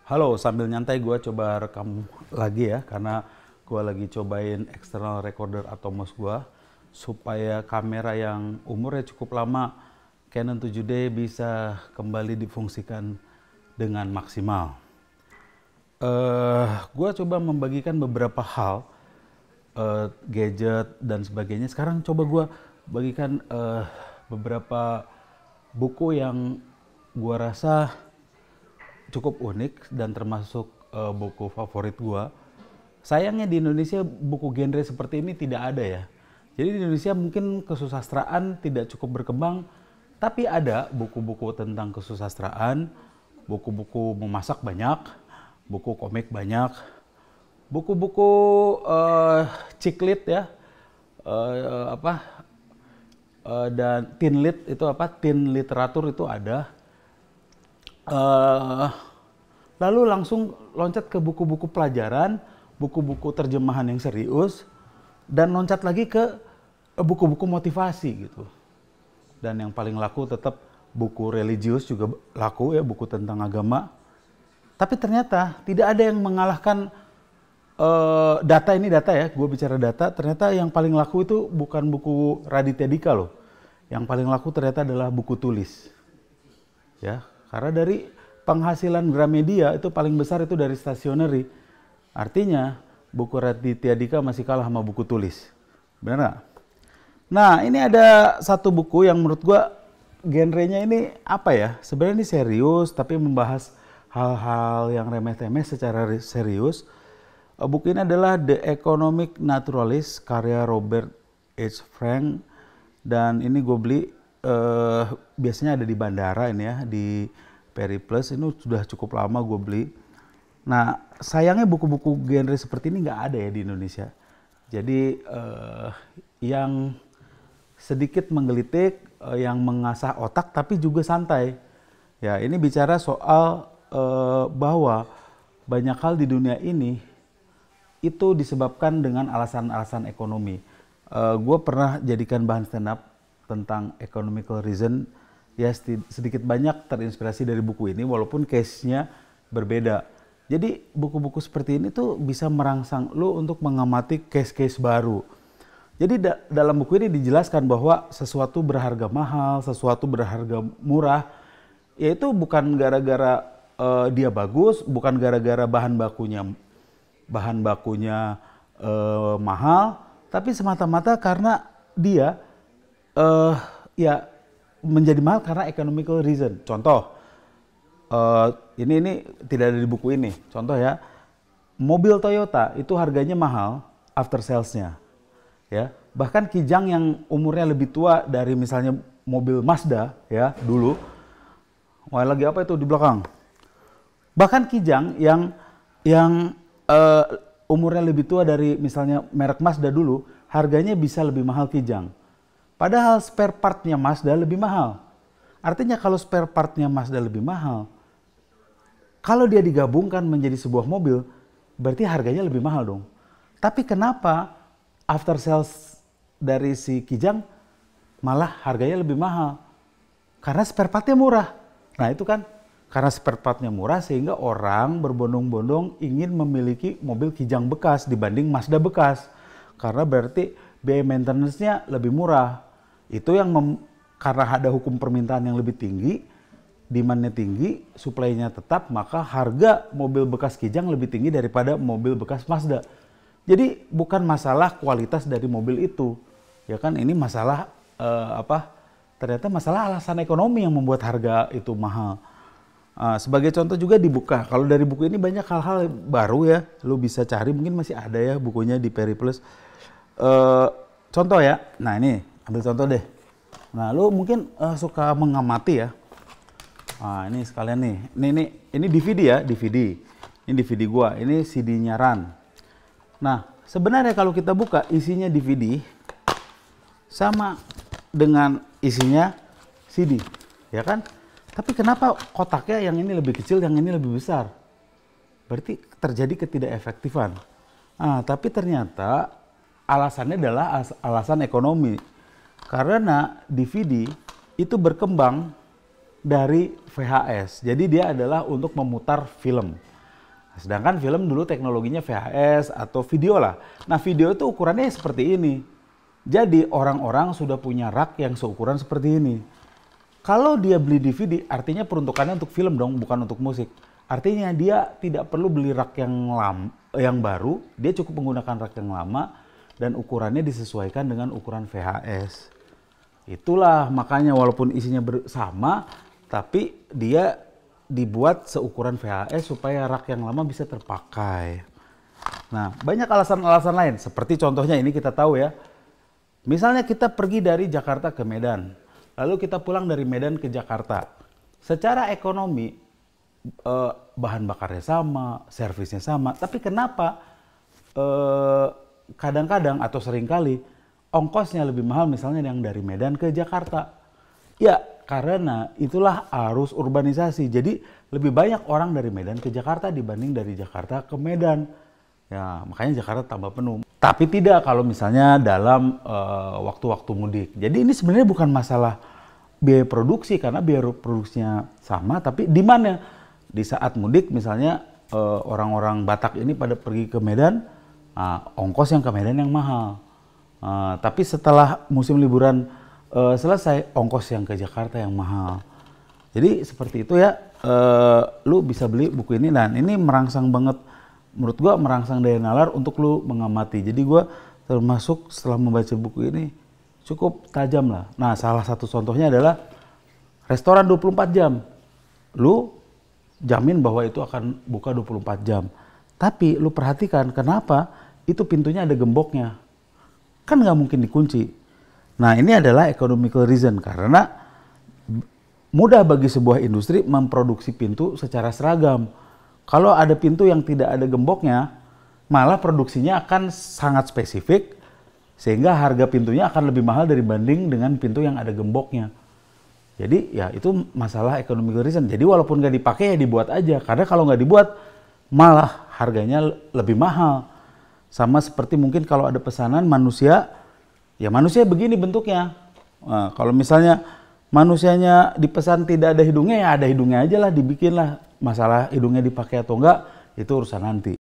Halo, sambil nyantai gue coba rekam lagi ya, karena gue lagi cobain external recorder Atomos gue supaya kamera yang umurnya cukup lama Canon 7D bisa kembali difungsikan dengan maksimal. Gue coba membagikan beberapa hal, gadget dan sebagainya. Sekarang coba gue bagikan beberapa buku yang gue rasa cukup unik dan termasuk buku favorit gua. Sayangnya di Indonesia buku genre seperti ini tidak ada ya. Jadi di Indonesia mungkin kesusastraan tidak cukup berkembang, tapi ada buku-buku tentang kesusastraan, buku-buku memasak banyak, buku komik banyak, buku-buku ciklit ya, dan teen lit itu teen literatur itu ada. Eh, Lalu langsung loncat ke buku-buku pelajaran, buku-buku terjemahan yang serius, dan loncat lagi ke buku-buku motivasi gitu. Dan yang paling laku tetap buku religius juga laku ya, buku tentang agama. Tapi ternyata tidak ada yang mengalahkan data ya, gue bicara data, ternyata yang paling laku itu bukan buku Raditya Dika loh. Yang paling laku ternyata adalah buku tulis. Ya, karena dari penghasilan Gramedia itu paling besar itu dari stationery. Artinya buku Raditya Dika masih kalah sama buku tulis. Benar nggak? Nah, ini ada satu buku yang menurut gua genrenya ini apa ya? Sebenarnya ini serius tapi membahas hal-hal yang remeh-temeh secara serius. Buku ini adalah The Economic Naturalist karya Robert H. Frank, dan ini gue beli biasanya ada di bandara ini ya, di Periplus. Ini sudah cukup lama gue beli. Nah, sayangnya buku-buku genre seperti ini nggak ada ya di Indonesia. Jadi yang sedikit menggelitik, yang mengasah otak tapi juga santai. Ya, ini bicara soal bahwa banyak hal di dunia ini itu disebabkan dengan alasan-alasan ekonomi. Gue pernah jadikan bahan stand up tentang economical reason, ya sedikit banyak terinspirasi dari buku ini walaupun case-nya berbeda. Jadi buku-buku seperti ini tuh bisa merangsang lu untuk mengamati case-case baru. Jadi dalam buku ini dijelaskan bahwa sesuatu berharga mahal, sesuatu berharga murah, yaitu bukan gara-gara dia bagus, bukan gara-gara bahan bakunya mahal, tapi semata-mata karena dia ya menjadi mahal karena economical reason. Contoh, ini tidak ada di buku ini. Contoh ya, mobil Toyota itu harganya mahal after sales-nya. Ya, bahkan Kijang yang umurnya lebih tua dari misalnya mobil Mazda ya dulu. Wah, lagi apa itu di belakang? Bahkan Kijang yang umurnya lebih tua dari misalnya merek Mazda dulu, harganya bisa lebih mahal Kijang. Padahal spare partnya Mazda lebih mahal. Artinya kalau spare partnya Mazda lebih mahal, kalau dia digabungkan menjadi sebuah mobil, berarti harganya lebih mahal dong. Tapi kenapa after sales dari si Kijang malah harganya lebih mahal? Karena spare partnya murah. Nah itu kan, karena spare partnya murah sehingga orang berbondong-bondong ingin memiliki mobil Kijang bekas dibanding Mazda bekas. Karena berarti biaya maintenance-nya lebih murah. Itu yang karena ada hukum permintaan yang lebih tinggi, demand-nya tinggi, supply-nya tetap, maka harga mobil bekas Kijang lebih tinggi daripada mobil bekas Mazda. Jadi bukan masalah kualitas dari mobil itu. Ya kan, ini masalah ternyata masalah alasan ekonomi yang membuat harga itu mahal. Sebagai contoh juga dibuka. Kalau dari buku ini banyak hal-hal baru ya, lu bisa cari, mungkin masih ada ya bukunya di Periplus. Contoh ya, nah ini ambil contoh deh. Nah, lu mungkin suka mengamati ya. Nah, ini sekalian nih. Ini DVD ya, DVD. Ini DVD gua, ini CD-nya RAN. Nah, sebenarnya kalau kita buka isinya DVD sama dengan isinya CD, ya kan? Tapi kenapa kotaknya yang ini lebih kecil, yang ini lebih besar? Berarti terjadi ketidakefektifan. Nah, tapi ternyata alasannya adalah alasan ekonomi. Karena DVD itu berkembang dari VHS. Jadi dia adalah untuk memutar film. Sedangkan film dulu teknologinya VHS atau video lah. Nah video itu ukurannya seperti ini. Jadi orang-orang sudah punya rak yang seukuran seperti ini. Kalau dia beli DVD, artinya peruntukannya untuk film dong, bukan untuk musik. Artinya dia tidak perlu beli rak yang baru, dia cukup menggunakan rak yang lama dan ukurannya disesuaikan dengan ukuran VHS. Itulah makanya walaupun isinya sama, tapi dia dibuat seukuran VHS supaya rak yang lama bisa terpakai. Nah, banyak alasan-alasan lain. Seperti contohnya ini kita tahu ya. Misalnya kita pergi dari Jakarta ke Medan, lalu kita pulang dari Medan ke Jakarta. Secara ekonomi, bahan bakarnya sama, servisnya sama. Tapi kenapa kadang-kadang atau seringkali ongkosnya lebih mahal misalnya yang dari Medan ke Jakarta? Ya, karena itulah arus urbanisasi. Jadi lebih banyak orang dari Medan ke Jakarta dibanding dari Jakarta ke Medan. Ya, makanya Jakarta tambah penuh. Tapi tidak kalau misalnya dalam waktu-waktu mudik. Jadi ini sebenarnya bukan masalah biaya produksi karena biaya produksinya sama, tapi di mana? Di saat mudik misalnya orang-orang Batak ini pada pergi ke Medan, ongkos yang ke Medan yang mahal. Tapi setelah musim liburan selesai, ongkos yang ke Jakarta yang mahal. Jadi seperti itu ya, lu bisa beli buku ini dan ini merangsang banget, menurut gua merangsang daya nalar untuk lu mengamati. Jadi gua termasuk setelah membaca buku ini cukup tajam lah. Nah, salah satu contohnya adalah restoran 24 jam. Lu jamin bahwa itu akan buka 24 jam. Tapi lu perhatikan kenapa itu pintunya ada gemboknya. Kan nggak mungkin dikunci. Nah, ini adalah economical reason karena mudah bagi sebuah industri memproduksi pintu secara seragam. Kalau ada pintu yang tidak ada gemboknya, malah produksinya akan sangat spesifik, sehingga harga pintunya akan lebih mahal dibanding dengan pintu yang ada gemboknya. Jadi ya itu masalah economic reason. Jadi walaupun nggak dipakai ya dibuat aja, karena kalau nggak dibuat malah harganya lebih mahal. Sama seperti mungkin kalau ada pesanan manusia, ya manusia begini bentuknya. Nah, kalau misalnya manusianya dipesan tidak ada hidungnya, ya ada hidungnya aja lah, dibikin lah. Masalah hidungnya dipakai atau enggak, itu urusan nanti.